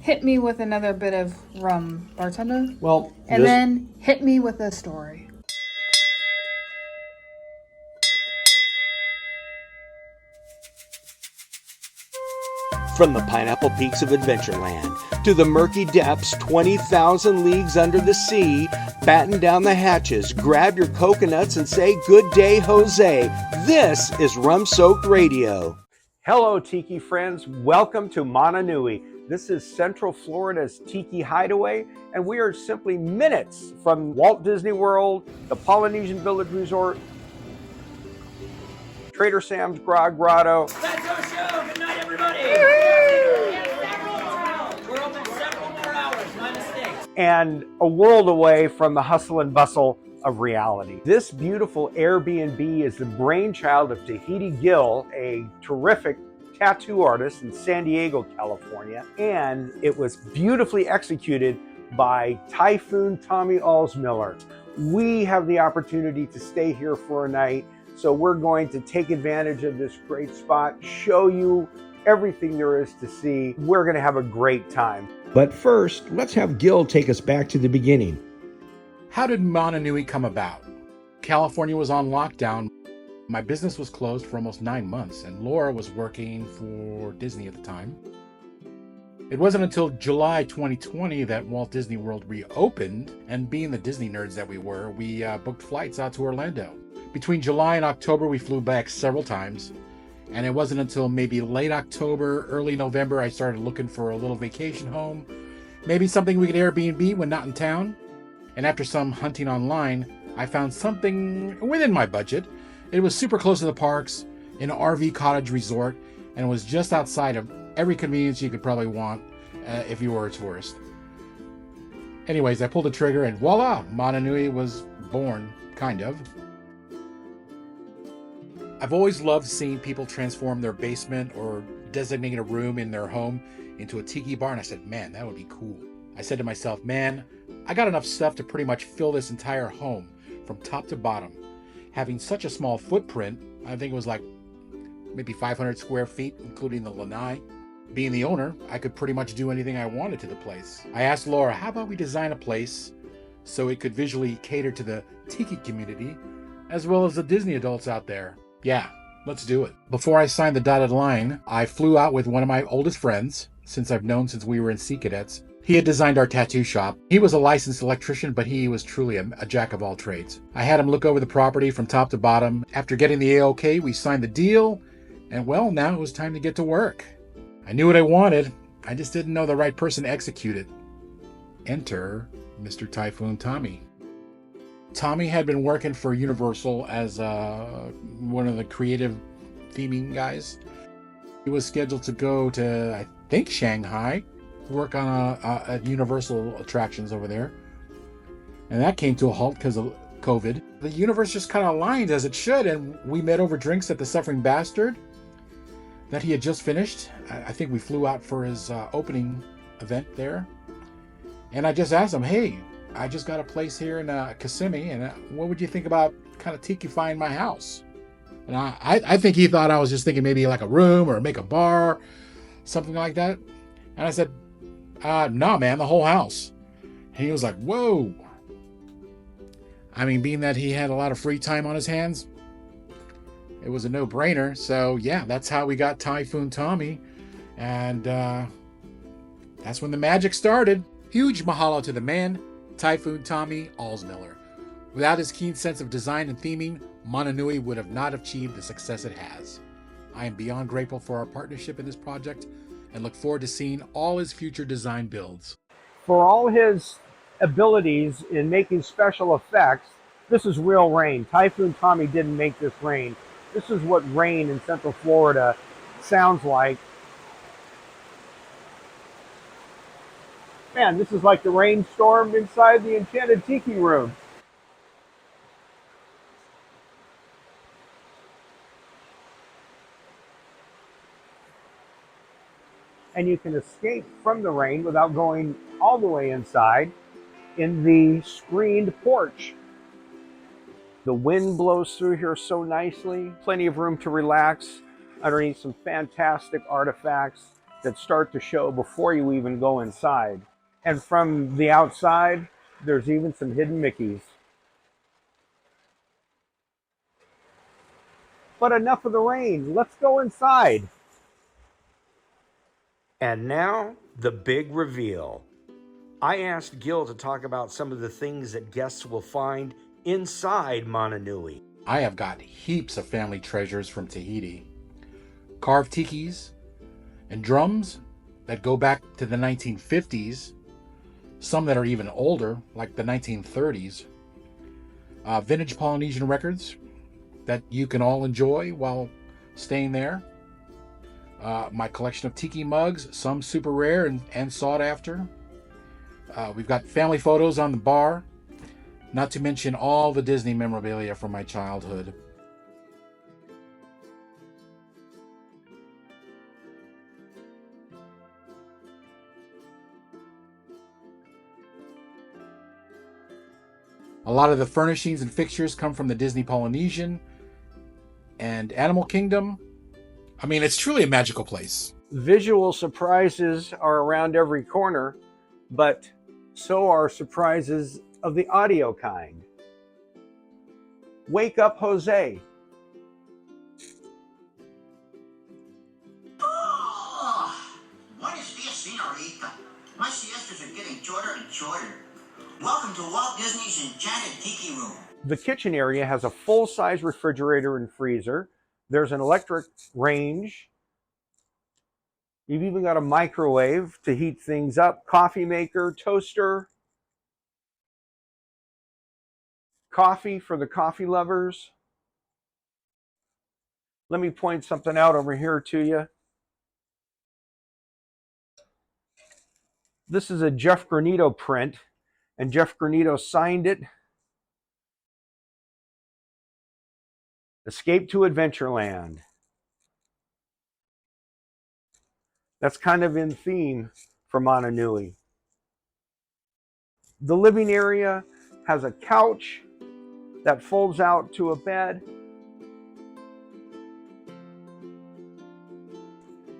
Hit me with another bit of rum, bartender. Well, And then hit me with a story. from the pineapple peaks of Adventureland to the murky depths 20,000 leagues under the sea, batten down the hatches, grab your coconuts and say good day, Jose. This is Rum-Soaked Radio. Hello, Tiki friends. Welcome to Mananui. This is Central Florida's Tiki Hideaway, and we are simply minutes from Walt Disney World, the Polynesian Village Resort, Trader Sam's Grotto. That's our show. Good night, everybody. We're open several more hours. My mistake. And a world away from the hustle and bustle of reality. This beautiful Airbnb is the brainchild of Tahiti Gil, a terrific tattoo artist in San Diego, California, and it was beautifully executed by Typhoon Tommy Allsmiller. We have the opportunity to stay here for a night, so we're going to take advantage of this great spot, show you everything there is to see. We're going to have a great time. But first, let's have Gil take us back to the beginning. How did Mananui come about? California was on lockdown. My business was closed for almost 9 months, and Laura was working for Disney at the time. It wasn't until July 2020 that Walt Disney World reopened, and being the Disney nerds that we were, we booked flights out to Orlando. Between July and October, we flew back several times, and it wasn't until maybe late October, early November, I started looking for a little vacation home, maybe something we could Airbnb when not in town. And after some hunting online, I found something within my budget. It was super close to the parks, in an RV cottage resort, and it was just outside of every convenience you could probably want if you were a tourist. Anyways, I pulled the trigger and voila, Mananui was born, kind of. I've always loved seeing people transform their basement or designate a room in their home into a tiki bar, and I said, man, that would be cool. I said to myself, man, I got enough stuff to pretty much fill this entire home from top to bottom. Having such a small footprint, I think it was like maybe 500 square feet, including the lanai. Being the owner, I could pretty much do anything I wanted to the place. I asked Laura, how about we design a place so it could visually cater to the tiki community, as well as the Disney adults out there? Yeah, let's do it. Before I signed the dotted line, I flew out with one of my oldest friends, since I've known since we were in Sea Cadets. He had designed our tattoo shop. He was a licensed electrician, but he was truly a jack of all trades. I had him look over the property from top to bottom. After getting the A-OK, we signed the deal, and well, now it was time to get to work. I knew what I wanted. I just didn't know the right person to execute it. Enter Mr. Typhoon Tommy. Tommy had been working for Universal as one of the creative theming guys. He was scheduled to go to, I think, Shanghai, work on a Universal attractions over there. And that came to a halt because of COVID. The universe just kind of aligned as it should, and we met over drinks at the Suffering Bastard that he had just finished. I think we flew out for his opening event there. And I just asked him, hey, I just got a place here in Kissimmee, and what would you think about kind of tiki-fying my house? And I think he thought I was just thinking maybe like a room or make a bar, something like that. And I said, no, man, the whole house. And he was like, whoa. I mean, being that he had a lot of free time on his hands, it was a no-brainer. So, yeah, that's how we got Typhoon Tommy. And that's when the magic started. Huge mahalo to the man, Typhoon Tommy Allsmiller. Without his keen sense of design and theming, Mananui would have not achieved the success it has. I am beyond grateful for our partnership in this project and look forward to seeing all his future design builds. For all his abilities in making special effects, this is real rain. Typhoon Tommy didn't make this rain. This is what rain in Central Florida sounds like. Man, this is like the rainstorm inside the Enchanted Tiki room. And you can escape from the rain without going all the way inside in the screened porch. The wind blows through here so nicely. Plenty of room to relax underneath some fantastic artifacts. that start to show before you even go inside. And from the outside, there's even some hidden Mickeys. But enough of the rain. Let's go inside. And now, the big reveal. I asked Gil to talk about some of the things that guests will find inside Mananui. I have got heaps of family treasures from Tahiti. Carved tikis and drums that go back to the 1950s, some that are even older, like the 1930s. Vintage Polynesian records that you can all enjoy while staying there. My collection of tiki mugs, some super rare and sought after. We've got family photos on the bar, not to mention all the Disney memorabilia from my childhood. A lot of the furnishings and fixtures come from the Disney Polynesian and Animal Kingdom. I mean, it's truly a magical place. Visual surprises are around every corner, but so are surprises of the audio kind. Wake up, Jose. Oh, buenos dias, senorita. My siestas are getting shorter and shorter. Welcome to Walt Disney's Enchanted Tiki Room. The kitchen area has a full-size refrigerator and freezer. There's an electric range. You've even got a microwave to heat things up, coffee maker, toaster, coffee for the coffee lovers. Let me point something out over here to you. This is a Jeff Granito print, and Jeff Granito signed it. Escape to Adventureland. That's kind of in theme for Mananui. The living area has a couch that folds out to a bed.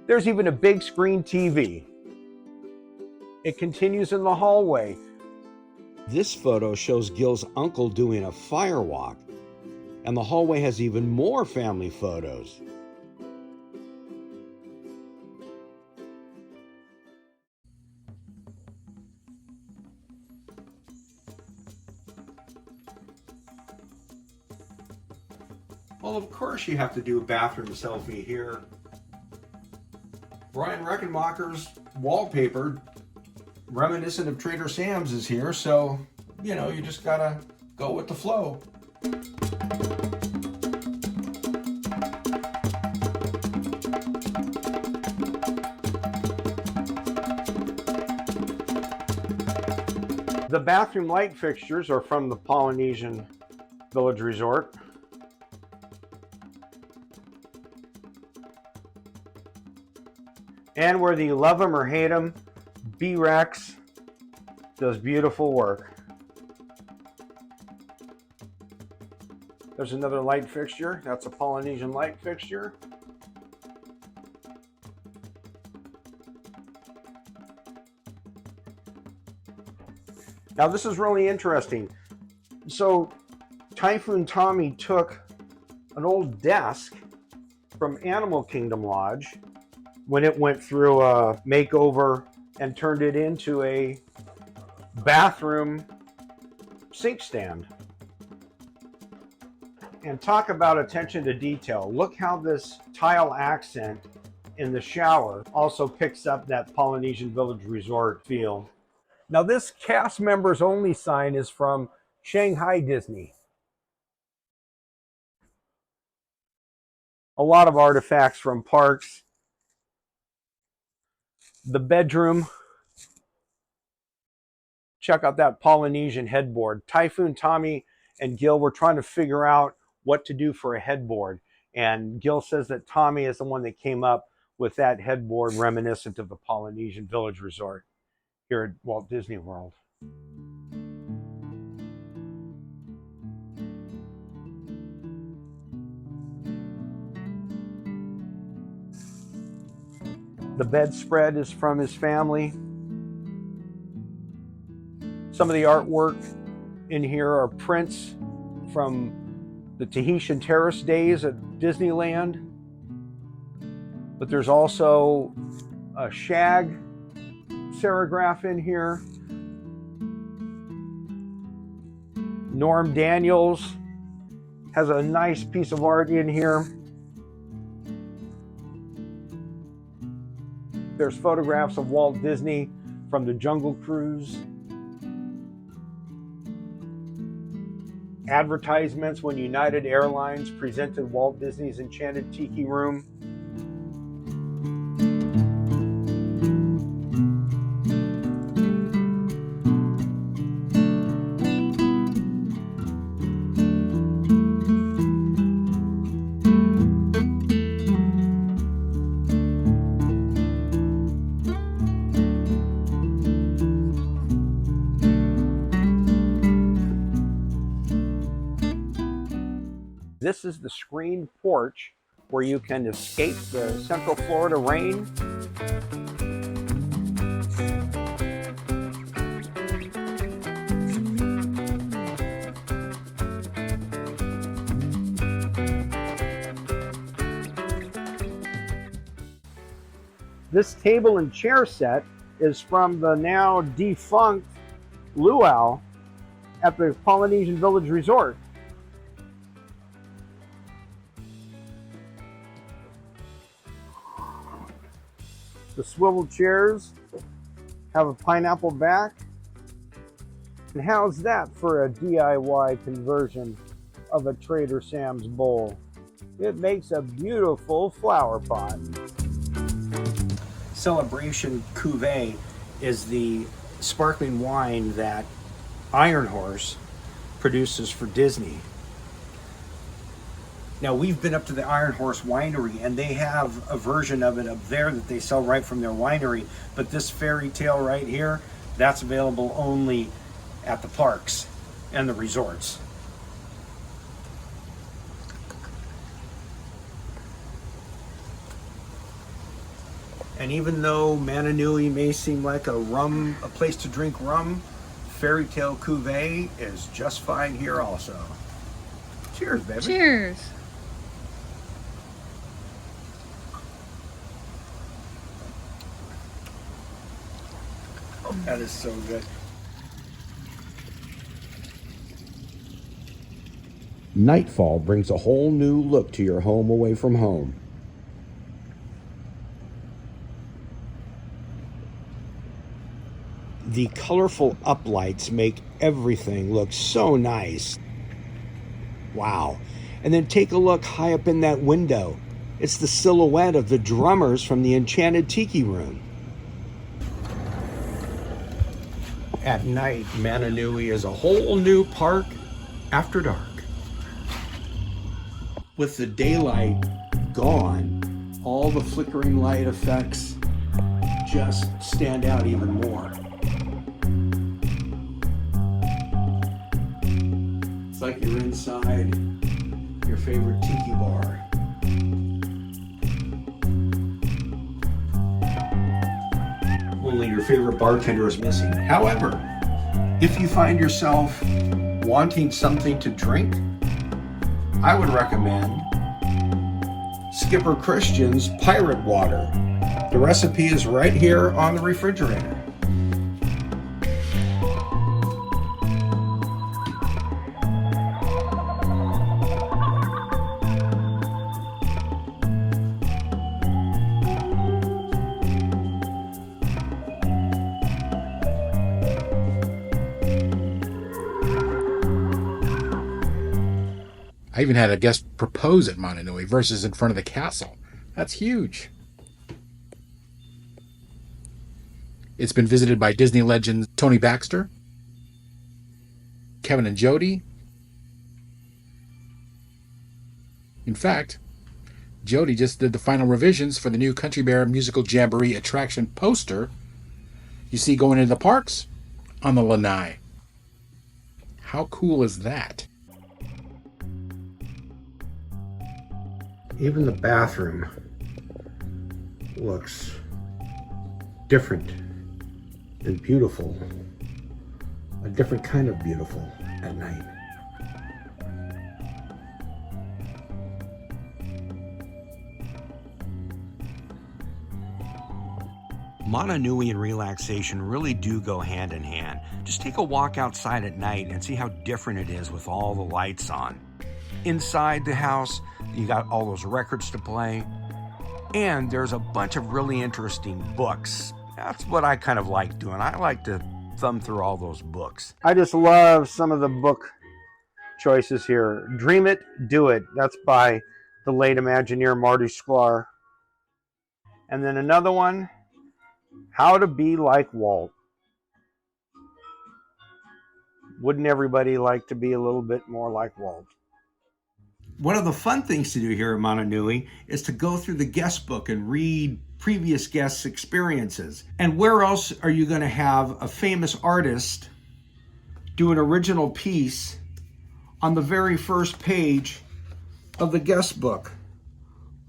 There's even a big screen TV. It continues in the hallway. This photo shows Gil's uncle doing a fire walk, and the hallway has even more family photos. Well, of course you have to do a bathroom selfie here. Brian Reckenmacher's wallpaper, reminiscent of Trader Sam's, is here, so, you know, you just gotta go with the flow. The bathroom light fixtures are from the Polynesian Village Resort. And whether you love them or hate them, B-Rex does beautiful work. There's another light fixture. That's a Polynesian light fixture. Now this is really interesting. So Typhoon Tommy took an old desk from Animal Kingdom Lodge when it went through a makeover and turned it into a bathroom sink stand. And talk about attention to detail. Look how this tile accent in the shower also picks up that Polynesian Village Resort feel. Now this cast members only sign is from Shanghai Disney. A lot of artifacts from parks. The bedroom. Check out that Polynesian headboard. Typhoon Tommy and Gil were trying to figure out what to do for a headboard. And Gil says that Tommy is the one that came up with that headboard reminiscent of the Polynesian Village Resort here at Walt Disney World. The bedspread is from his family. Some of the artwork in here are prints from the Tahitian terrace days at Disneyland. But there's also a shag serograph in here. Norm Daniels has a nice piece of art in here. There's photographs of Walt Disney from the Jungle Cruise. Advertisements when United Airlines presented Walt Disney's Enchanted Tiki Room. This is the screened porch where you can escape the Central Florida rain. This table and chair set is from the now defunct luau at the Polynesian Village Resort. The swivel chairs have a pineapple back. And how's that for a DIY conversion of a Trader Sam's bowl? It makes a beautiful flower pot. Celebration Cuvée is the sparkling wine that Iron Horse produces for Disney. Now, we've been up to the Iron Horse Winery, and they have a version of it up there that they sell right from their winery. But this fairy tale right here, that's available only at the parks and the resorts. And even though Mananui may seem like a place to drink rum, Fairy Tale Cuvée is just fine here also. Cheers, baby. Cheers. That is so good. Nightfall brings a whole new look to your home away from home. The colorful uplights make everything look so nice. Wow. And then take a look high up in that window. It's the silhouette of the drummers from the Enchanted Tiki Room. At night, Mananui is a whole new park after dark. With the daylight gone, all the flickering light effects just stand out even more. It's like you're inside your favorite tiki bar. Only your favorite bartender is missing. However, if you find yourself wanting something to drink, I would recommend Skipper Christian's Pirate Water. The recipe is right here on the refrigerator. I even had a guest propose at Mananui versus in front of the castle. That's huge. It's been visited by Disney legends Tony Baxter, Kevin and Jody. In fact, Jody just did the final revisions for the new Country Bear Musical Jamboree attraction poster you see going into the parks on the lanai. How cool is that? Even the bathroom looks different and beautiful, a different kind of beautiful at night. Mananui and relaxation really do go hand in hand. Just take a walk outside at night and see how different it is with all the lights on. Inside the house, you got all those records to play, and there's a bunch of really interesting books. That's what I kind of like doing. I like to thumb through all those books. I just love some of the book choices here. Dream It, Do It. That's by the late Imagineer Marty Sklar. And then another one, How to Be Like Walt. Wouldn't everybody like to be a little bit more like Walt? One of the fun things to do here at Mananui is to go through the guest book and read previous guests' experiences. And where else are you going to have a famous artist do an original piece on the very first page of the guest book?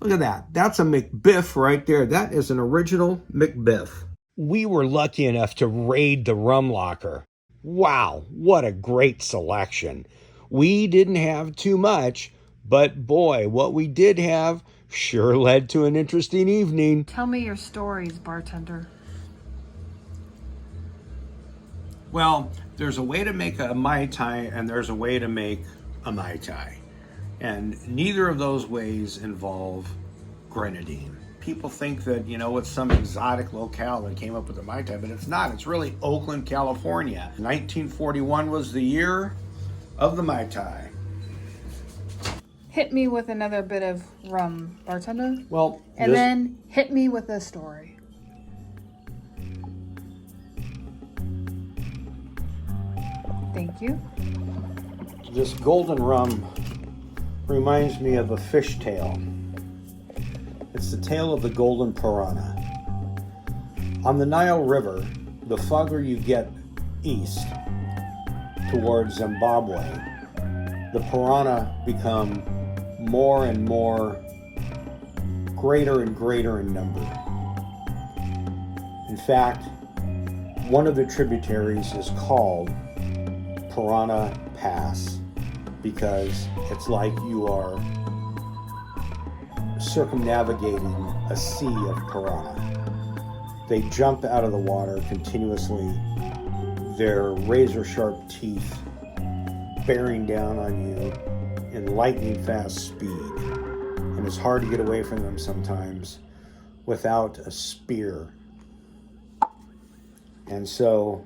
Look at that. That's a Macbeth right there. That is an original Macbeth. We were lucky enough to raid the rum locker. Wow, what a great selection. We didn't have too much, but boy, what we did have sure led to an interesting evening. Tell me your stories, bartender. Well, there's a way to make a Mai Tai and there's a way to make a Mai Tai. And neither of those ways involve grenadine. People think that, you know, it's some exotic locale that came up with the Mai Tai, but it's not. It's really Oakland, California. 1941 was the year of the Mai Tai. Hit me with another bit of rum, bartender. Well, And then hit me with a story. Thank you. this golden rum reminds me of a fish tail. It's the tail of the golden piranha. On the Nile River, the farther you get east towards Zimbabwe, the piranha become more and more greater and greater in number. In fact, one of the tributaries is called Piranha Pass because it's like you are circumnavigating a sea of piranha. They jump out of the water continuously, their razor-sharp teeth bearing down on you in lightning-fast speed. And it's hard to get away from them sometimes without a spear. And so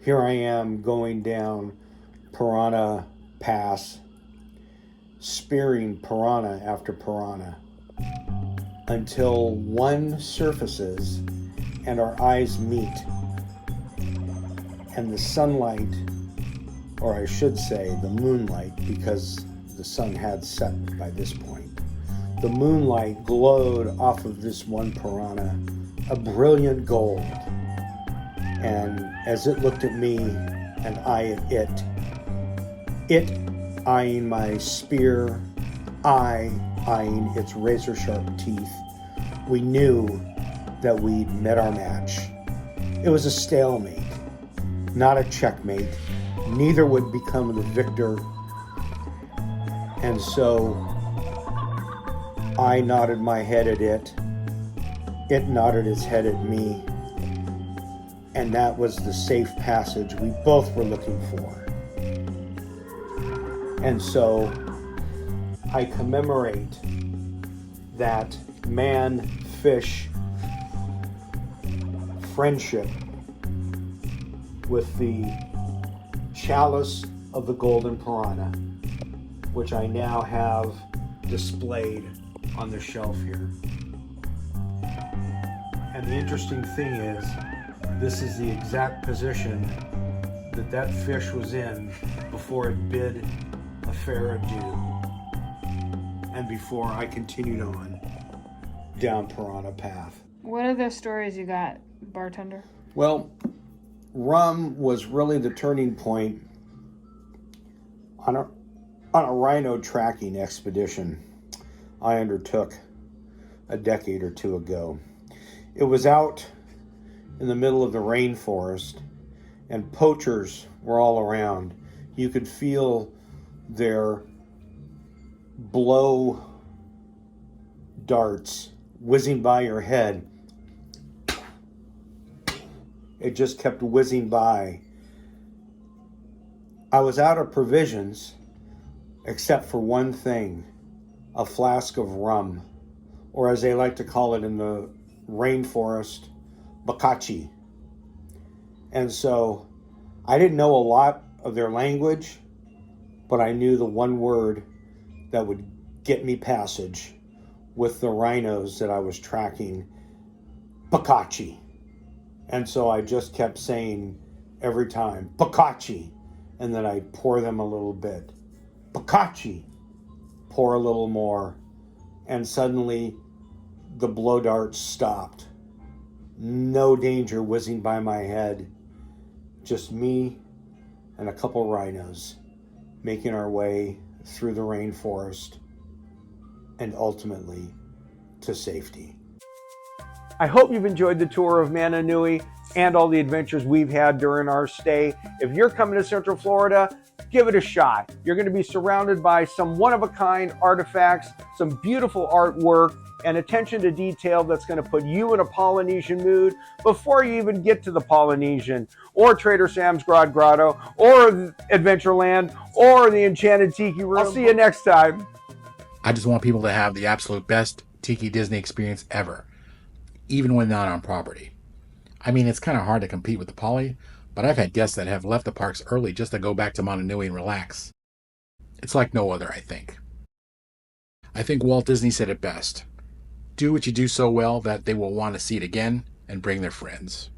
here I am going down Piranha Pass, spearing piranha after piranha, until one surfaces and our eyes meet, and the sunlight, or I should say the moonlight, because the sun had set by this point, the moonlight glowed off of this one piranha, a brilliant gold. And as it looked at me and I at it eyeing my spear, I eyeing its razor-sharp teeth, we knew that we'd met our match. It was a stalemate, not a checkmate. Neither would become the victor. And so I nodded my head at it. It nodded its head at me. And that was the safe passage we both were looking for. And so I commemorate that man-fish friendship with the chalice of the golden piranha, which I now have displayed on the shelf here. And the interesting thing is, this is the exact position that that fish was in before it bid a fair adieu, and before I continued on down Piranha Path. What other stories you got, bartender? Well, rum was really the turning point on a rhino tracking expedition I undertook a decade or two ago. It was out in the middle of the rainforest, and poachers were all around. You could feel their blow darts whizzing by your head. It just kept whizzing by. I was out of provisions except for one thing, a flask of rum, or as they like to call it in the rainforest, bakachi. And so I didn't know a lot of their language, but I knew the one word that would get me passage with the rhinos that I was tracking, bakachi. And so I just kept saying every time, bakachi, and then I pour them a little bit. Bakachi, pour a little more, and suddenly the blow darts stopped. No danger whizzing by my head, just me and a couple rhinos making our way through the rainforest and ultimately to safety. I hope you've enjoyed the tour of Mananui and all the adventures we've had during our stay. If you're coming to Central Florida, give it a shot. You're going to be surrounded by some one-of-a-kind artifacts, some beautiful artwork, and attention to detail that's going to put you in a Polynesian mood before you even get to the Polynesian, or Trader Sam's Grotto, or Adventureland, or the Enchanted Tiki Room. I'll see you next time. I just want people to have the absolute best Tiki Disney experience ever, even when not on property. I mean, it's kind of hard to compete with the Poly, but I've had guests that have left the parks early just to go back to Mananui and relax. It's like no other, I think. I think Walt Disney said it best. Do what you do so well that they will want to see it again and bring their friends.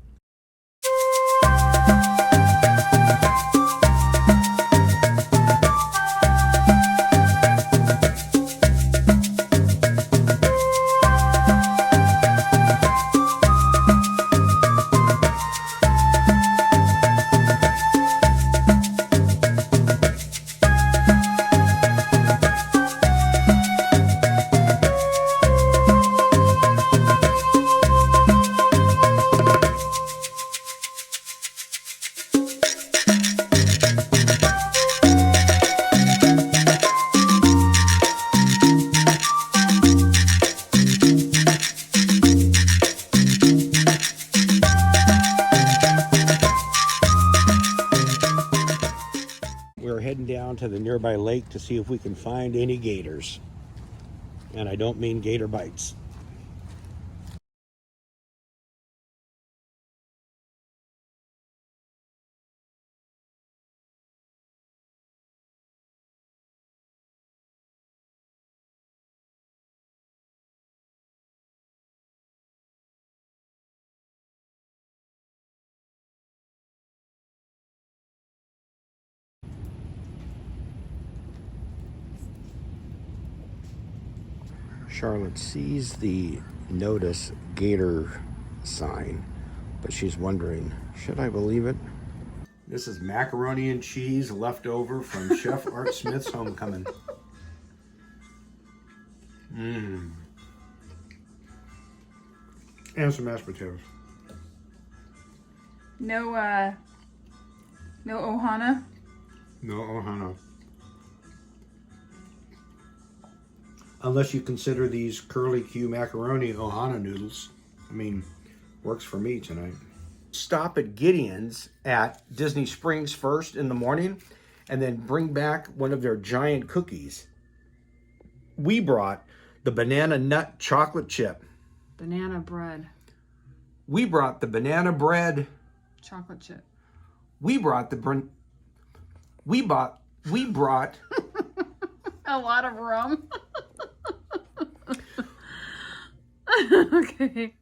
We're heading down to the nearby lake to see if we can find any gators. And I don't mean gator bites. Charlotte sees the notice gator sign, but she's wondering, should I believe it? This is macaroni and cheese left over from Chef Art Smith's homecoming. And some mashed potatoes. No ohana. No ohana. Unless you consider these curly Q macaroni ohana noodles. I mean, works for me tonight. Stop at Gideon's at Disney Springs first in the morning and then bring back one of their giant cookies. We brought the banana nut chocolate chip. Banana bread. We brought the banana bread. Chocolate chip. We brought A lot of rum. Okay.